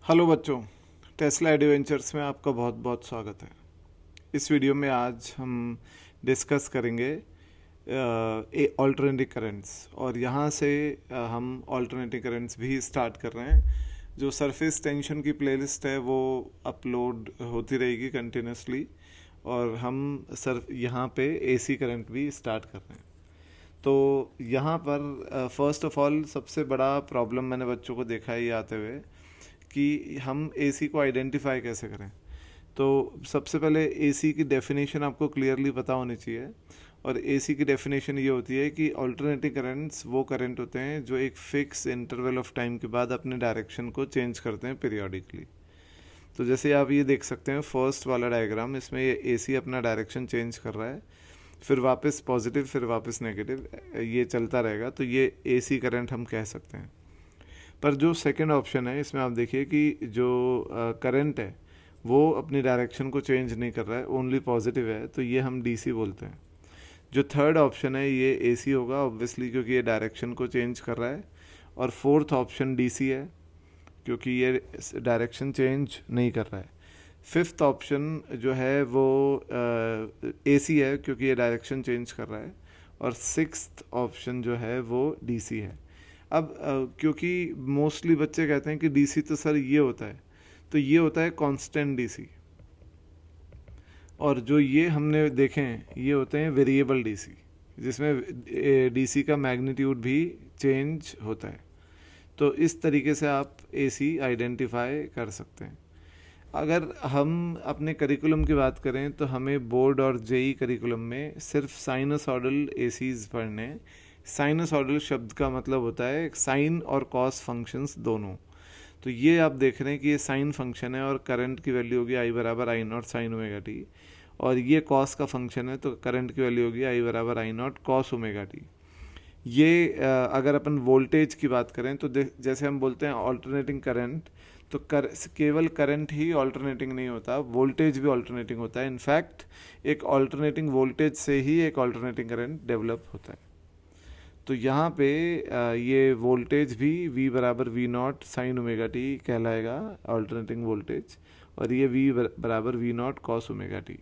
Hello बच्चों, Tesla adventures में आपका बहुत बहुत स्वागत है। इस वीडियो में आज हम डिस्कस करेंगे ऑल्टरनेटिंग करंट्स और यहाँ से हम ऑल्टरनेटिंग करंट्स भी स्टार्ट कर रहे हैं। जो सरफेस टेंशन की प्लेलिस्ट है वो अपलोड होती रहेगी कंटिन्यूसली और हम यहाँ पे एसी करंट भी स्टार्ट कर रहे हैं। तो यहाँ पर फर्स्ट ऑफ ऑल सबसे बड़ा प्रॉब्लम मैंने बच्चों को देखा है ये आते हुए कि हम एसी को आइडेंटिफाई कैसे करें। तो सबसे पहले एसी की डेफिनेशन आपको क्लियरली पता होनी चाहिए और एसी की डेफिनेशन ये होती है कि ऑल्टरनेटिंग करंट्स वो करंट होते हैं जो एक फिक्स इंटरवल ऑफ टाइम के बाद अपने डायरेक्शन को चेंज करते हैं पीरियोडिकली। तो जैसे आप ये देख सकते हैं फर्स्ट वाला डायग्राम, इसमें ये एसी अपना डायरेक्शन चेंज कर रहा है, फिर वापस पॉजिटिव, फिर वापस नेगेटिव, ये चलता रहेगा। तो ये एसी करंट हम कह सकते हैं। पर जो सेकंड ऑप्शन है इसमें आप देखिए कि जो करंट है वो अपनी डायरेक्शन को चेंज नहीं कर रहा है, ओनली पॉजिटिव है, तो ये हम डीसी बोलते हैं। जो थर्ड ऑप्शन है ये एसी होगा ऑब्वियसली, क्योंकि ये डायरेक्शन को चेंज कर रहा है। और फोर्थ ऑप्शन डीसी है क्योंकि ये डायरेक्शन चेंज नहीं कर रहा है। फिफ्थ ऑप्शन जो है वो एसी है क्योंकि ये डायरेक्शन चेंज कर रहा है। और सिक्स्थ ऑप्शन जो है वो डीसी है। अब क्योंकि मोस्टली बच्चे कहते हैं कि डीसी तो सर ये होता है, तो ये होता है कांस्टेंट डीसी, और जो ये हमने देखे हैं ये होते हैं वेरिएबल डीसी, जिसमें डीसी का मैग्नीट्यूड भी चेंज होता है। तो इस तरीके से आप एसी आइडेंटिफाई कर सकते हैं। अगर हम अपने करिकुलम की बात करें तो हमें बोर्ड और जेई करिकुलम में सिर्फ साइनसॉइडल एसीज पढ़ने हैं। साइनसॉइडल शब्द का मतलब होता है साइन और कॉस फंक्शंस दोनों। तो ये आप देख रहे हैं कि ये साइन फंक्शन है और करंट की वैल्यू होगी आई बराबर आई नॉट साइन ओमेगा टी, और ये कॉस का फंक्शन है तो करंट की वैल्यू होगी आई बराबर आई नॉट कॉस ओमेगा टी। ये अगर अपन वोल्टेज की बात करें तो जैसे हम बोलते हैं ऑल्टरनेटिंग करंट, तो केवल करंट ही ऑल्टरनेटिंग नहीं होता, वोल्टेज भी ऑल्टरनेटिंग होता है। इनफैक्ट एक ऑल्टरनेटिंग वोल्टेज से ही एक ऑल्टरनेटिंग करंट डेवलप होता है। तो यहाँ पे ये वोल्टेज भी V बराबर v nought sine omega t कहलाएगा ऑल्टरनेटिंग वोल्टेज, और ये V बराबर v nought cos omega t.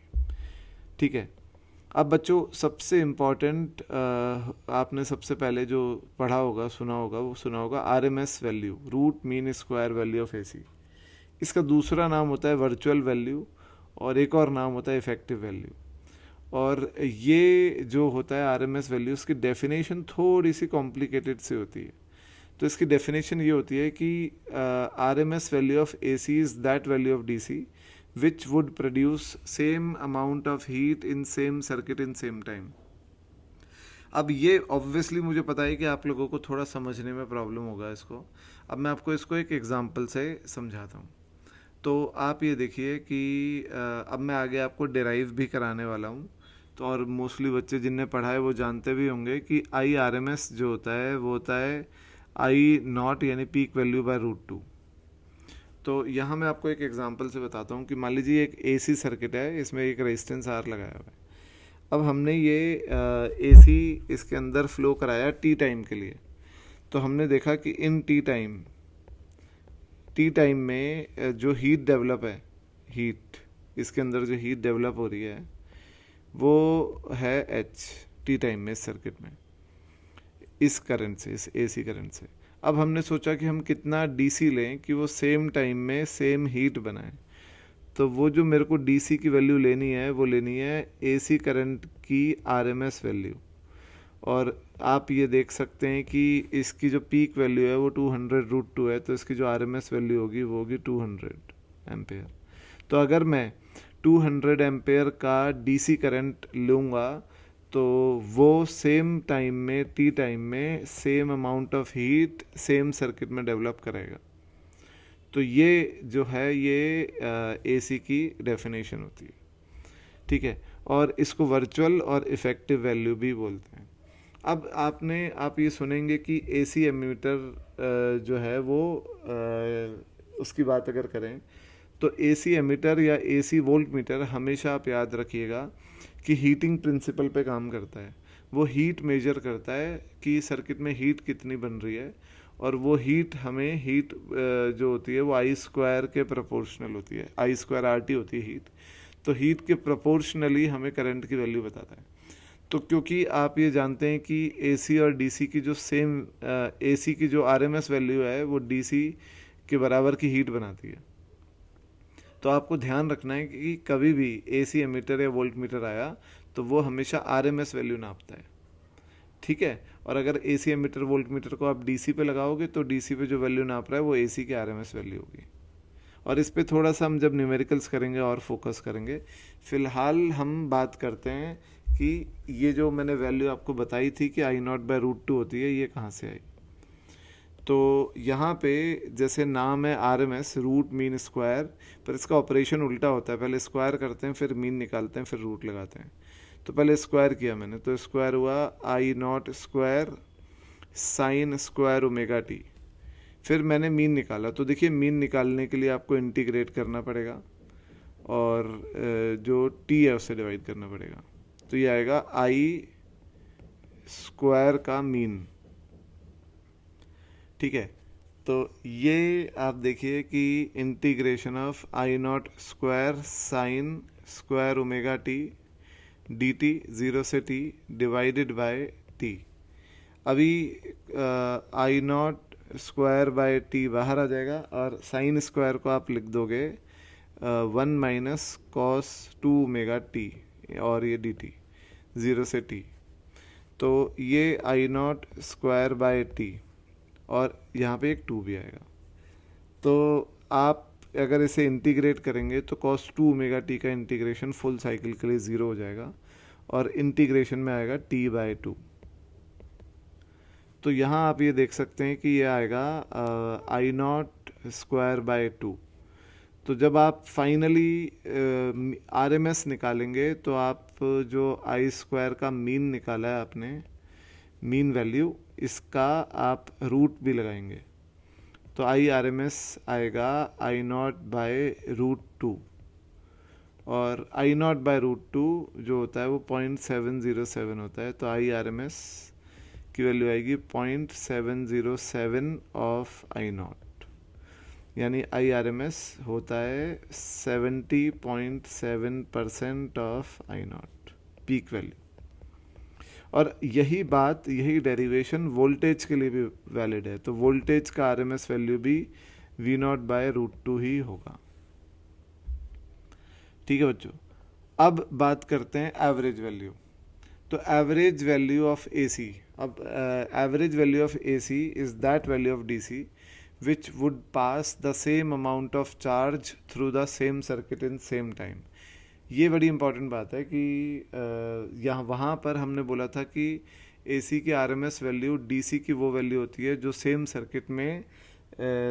ठीक है। अब बच्चों सबसे इम्पॉर्टेंट आपने सबसे पहले जो पढ़ा होगा, सुना होगा, वो सुना होगा RMS value, root mean square value of AC. इसका दूसरा नाम होता है वर्चुअल वैल्यू और एक और नाम होता है इफेक्टिव वैल्यू। और ये जो होता है आरएमएस वैल्यू, उसकी डेफिनेशन थोड़ी सी कॉम्प्लिकेटेड सी होती है। तो इसकी डेफिनेशन ये होती है कि RMS value of AC is that value of DC which would produce same amount of heat in same circuit in same time। अब ये ऑब्वियसली मुझे पता है कि आप लोगों को थोड़ा समझने में प्रॉब्लम होगा इसको। अब मैं आपको इसको एक एग्जांपल से समझाता हूँ। तो आप ये देखिए कि अब मैं आगे आपको डिराइव भी कराने वाला हूँ। तो और मोस्टली बच्चे जिनने पढ़ा है वो जानते भी होंगे कि आई आर एम एस जो होता है वो होता है आई नॉट यानी peak value by root two. तो यहाँ मैं आपको एक एग्जांपल से बताता हूँ कि मान लीजिए एक एसी सर्किट है, इसमें एक रेजिस्टेंस आर लगाया हुआ है। अब हमने ये एसी इसके अंदर फ्लो कराया टी टाइम के लिए। तो हमने देखा कि इन टी टाइम में जो हीट डेवलप है, हीट इसके अंदर जो हीट डेवलप हो रही है वो है एच टी टाइम में इस सर्किट में, इस करंट से, इस एसी करंट से। अब हमने सोचा कि हम कितना डीसी लें कि वो सेम टाइम में सेम हीट बनाए। तो वो जो मेरे को डीसी की वैल्यू लेनी है वो लेनी है एसी करंट की आरएमएस वैल्यू। और आप ये देख सकते हैं कि इसकी जो पीक वैल्यू है वो 200 रूट टू है, तो इसकी जो आरएमएस वैल्यू होगी वो होगी 200 एम्पेयर। तो अगर मैं 200 एम्पेयर का डीसी करंट लूँगा तो वो सेम टाइम में, टी टाइम में, same amount of heat same circuit में डेवलप करेगा। तो ये जो है ये एसी की डेफिनेशन होती है। ठीक है। और इसको वर्चुअल और इफेक्टिव वैल्यू भी बोलते हैं। अब आप ये सुनेंगे कि एसी एमीटर जो है वो उसकी बात अगर करें तो एसी एमीटर या एसी वोल्ट मीटर हमेशा आप याद रखिएगा कि हीटिंग प्रिंसिपल पे काम करता है। वो हीट मेजर करता है कि सर्किट में हीट कितनी बन रही है, और वो हीट हमें हीट जो होती है वो आई स्क्वायर के प्रोपोर्शनल होती है, आई स्क्वायर आर टी होती है हीट, तो हीट के प्रोपोर्शनली हमें करंट की वैल्यू बताता है। तो क्योंकि आप ये जानते हैं कि एसी और डीसी की जो सेम एसी की जो आरएमएस वैल्यू है वो डीसी के बराबर की हीट बनाती है, तो आपको ध्यान रखना है कि कभी भी एसी एमीटर या वोल्ट मीटर आया तो वो हमेशा आरएमएस वैल्यू नापता है, ठीक है। और अगर एसी एमीटर वोल्ट मीटर को आप डीसी पे लगाओगे तो डीसी पे जो वैल्यू नाप रहा है वो एसी की आरएमएस वैल्यू होगी। और इस पे थोड़ा सा हम जब न्यूमेरिकल्स करेंगे और फोकस करेंगे। फिलहाल हम बात करते हैं कि ये जो मैंने वैल्यू आपको बताई थी कि I0/√2 होती है, ये कहाँ से आई। तो यहाँ पे जैसे नाम है RMS, रूट मीन स्क्वायर, पर इसका ऑपरेशन उल्टा होता है, पहले स्क्वायर करते हैं फिर मीन निकालते हैं फिर रूट लगाते हैं। तो पहले स्क्वायर किया मैंने, तो स्क्वायर हुआ I0² sine square omega T. फिर मैंने मीन निकाला, तो देखिए मीन निकालने के लिए आपको इंटीग्रेट करना पड़ेगा और जो टी है उससे डिवाइड करना पड़ेगा, तो ये आएगा I² का मीन, ठीक है। तो ये आप देखिए कि integration of I0² sine square omega t d t 0 से t डिवाइडेड बाय t। अभी I0² बाहर आ जाएगा और साइन स्क्वायर को आप लिख दोगे 1 माइनस कॉस 2 ओमेगा टी, और ये dt 0 से t, तो ये I0²/t, और यहाँ पे एक 2 भी आएगा। तो आप अगर इसे इंटीग्रेट करेंगे तो cos 2 ओमेगा टी का इंटीग्रेशन फुल साइकिल के लिए 0 हो जाएगा और इंटीग्रेशन में आएगा t/2। तो यहाँ आप ये देख सकते हैं कि ये आएगा I0²/2। तो जब आप फाइनली RMS निकालेंगे तो आप जो I² का मीन निकाला है आपने, मीन वैल्यू, इसका आप रूट भी लगाएंगे, तो IRMS आएगा I0/√2, और I0/√2 जो होता है वो 0.707 होता है, तो IRMS की वैल्यू आएगी 0.707 ऑफ I0, यानी IRMS होता है 70.7% ऑफ I0 पीक वैल्यू। और यही बात, यही डेरिवेशन वोल्टेज के लिए भी वैलिड है, तो वोल्टेज का RMS वैल्यू भी V0/√2 ही होगा, ठीक है बच्चों। अब बात करते हैं एवरेज वैल्यू। तो एवरेज वैल्यू ऑफ AC, अब average value of AC is that value of DC which would pass the same amount of charge through the same circuit in same time। ये बड़ी इंपॉर्टेंट बात है कि यहाँ वहाँ पर हमने बोला था कि AC की RMS वैल्यू DC की वो वैल्यू होती है जो सेम सर्किट में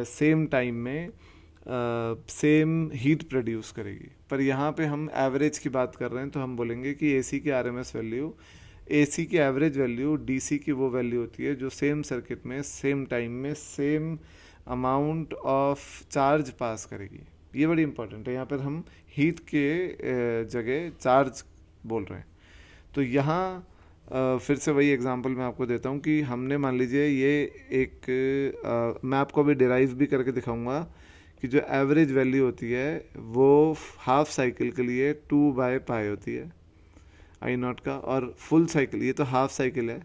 सेम टाइम में सेम हीट प्रोड्यूस करेगी, पर यहाँ पे हम एवरेज की बात कर रहे हैं, तो हम बोलेंगे कि AC की RMS वैल्यू, AC की एवरेज वैल्यू DC की वो वैल्यू होती है जो सेम सर्किट में सेम टाइम में सेम अमाउंट ऑफ चार्ज पास करेगी। ये बड़ी इंपॉर्टेंट है, यहाँ पर हम हीट के जगह चार्ज बोल रहे हैं। तो यहाँ फिर से वही एग्जांपल मैं आपको देता हूँ कि हमने मान लीजिए ये एक मैं आपको अभी डिराइव भी करके दिखाऊंगा कि जो एवरेज वैल्यू होती है वो हाफ साइकिल के लिए 2/π होती है I0 का, और फुल साइकिल, ये तो हाफ साइकिल है,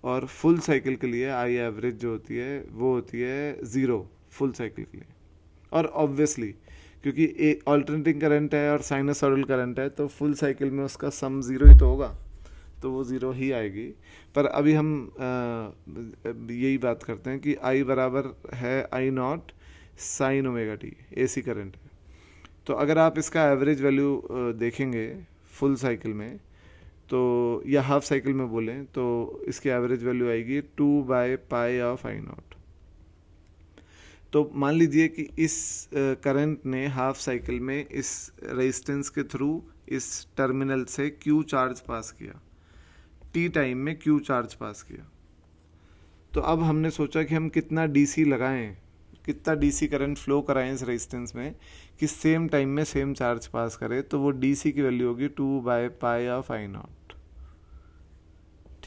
और फुल साइकिल के लिए I एवरेज जो होती है वो होती है 0 फुल साइकिल के लिए। और ऑब्वियसली क्योंकि एक ऑल्टरनेटिंग करंट है और साइनसॉइडल करंट है, तो फुल साइकिल में उसका सम 0 ही तो होगा, तो वो 0 ही आएगी। पर अभी हम यही बात करते हैं कि I बराबर है I0 sign omega T, AC current है। तो अगर आप इसका एवरेज वैल्यू देखेंगे फुल साइकिल में, तो या हाफ साइकिल में बोलें तो इसकी एवरेज वैल्यू आएगी 2/π ऑफ I0। तो मान लीजिए कि इस करंट ने हाफ साइकिल में इस रेजिस्टेंस के थ्रू इस टर्मिनल से Q चार्ज पास किया, T टाइम में Q चार्ज पास किया। तो अब हमने सोचा कि हम कितना DC लगाएं, कितना DC करंट फ्लो कराएं इस रेजिस्टेंस में कि सेम टाइम में सेम चार्ज पास करे, तो वो DC की वैल्यू होगी 2/π ऑफ I0।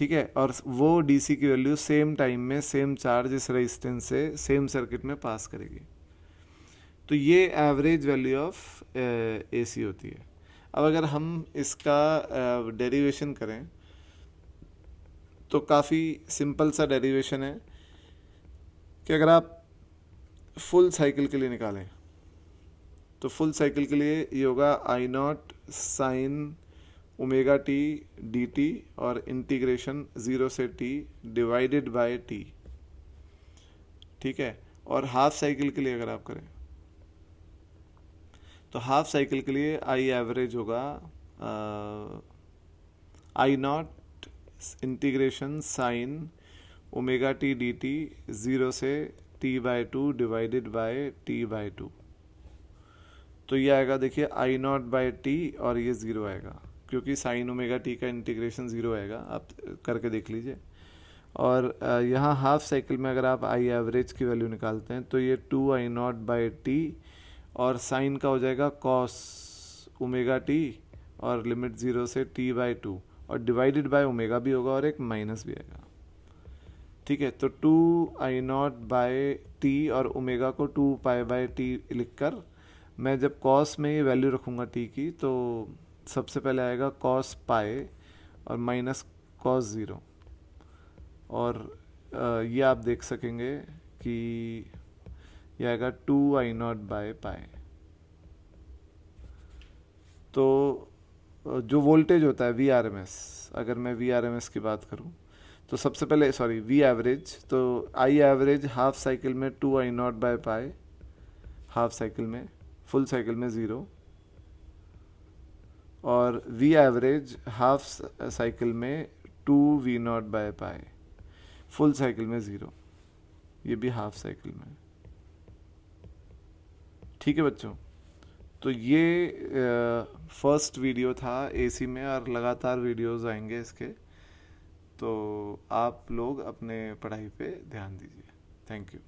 ठीक है, और वो डीसी की वैल्यू सेम टाइम में सेम चार्ज इस रेजिस्टेंस से सेम सर्किट में पास करेगी। तो ये एवरेज वैल्यू ऑफ एसी होती है। अब अगर हम इसका डेरिवेशन करें तो काफ़ी सिंपल सा डेरिवेशन है कि अगर आप फुल साइकिल के लिए निकालें तो फुल साइकिल के लिए ये होगा I not sine omega t d t और इंटीग्रेशन 0 से टी डिवाइडेड बाय टी, ठीक है। और हाफ साइकिल के लिए अगर आप करें तो हाफ साइकिल के लिए आई एवरेज होगा I not integration sine omega t d t 0 से t by 2 divided by t by 2। तो ये आएगा, देखिए आई नॉट बाय टी और ये 0 आएगा क्योंकि साइन ओमेगा टी का इंटीग्रेशन 0 आएगा, आप करके देख लीजिए। और यहाँ हाफ साइकिल में अगर आप आई एवरेज की वैल्यू निकालते हैं तो ये 2 आई नॉट बाय टी और साइन का हो जाएगा कॉस ओमेगा टी और लिमिट 0 से टी बाय 2 और डिवाइडेड बाय ओमेगा भी होगा और एक माइनस भी आएगा, ठीक है। तो 2 आई नॉट बाय टी और ओमेगा को 2 पाई बाय टी लिखकर मैं जब कॉस में ये वैल्यू रखूँगा टी की तो सबसे पहले आएगा कॉस पाए और माइनस कॉस 0 और ये आप देख सकेंगे कि ये आएगा 2 आई नॉट बाय पाए। तो जो वोल्टेज होता है वी आर एम एस, अगर मैं वी आर एम एस की बात करूं तो सबसे पहले वी एवरेज, तो आई एवरेज हाफ साइकिल में 2 I not by pi half cycle में, फुल साइकिल में 0, और वी एवरेज हाफ साइकिल में 2 V not by pi, full cycle में 0, ये भी हाफ साइकिल में, ठीक है बच्चों। तो ये फर्स्ट वीडियो था एसी में और लगातार वीडियोस आएंगे इसके, तो आप लोग अपने पढ़ाई पे ध्यान दीजिए। Thank you.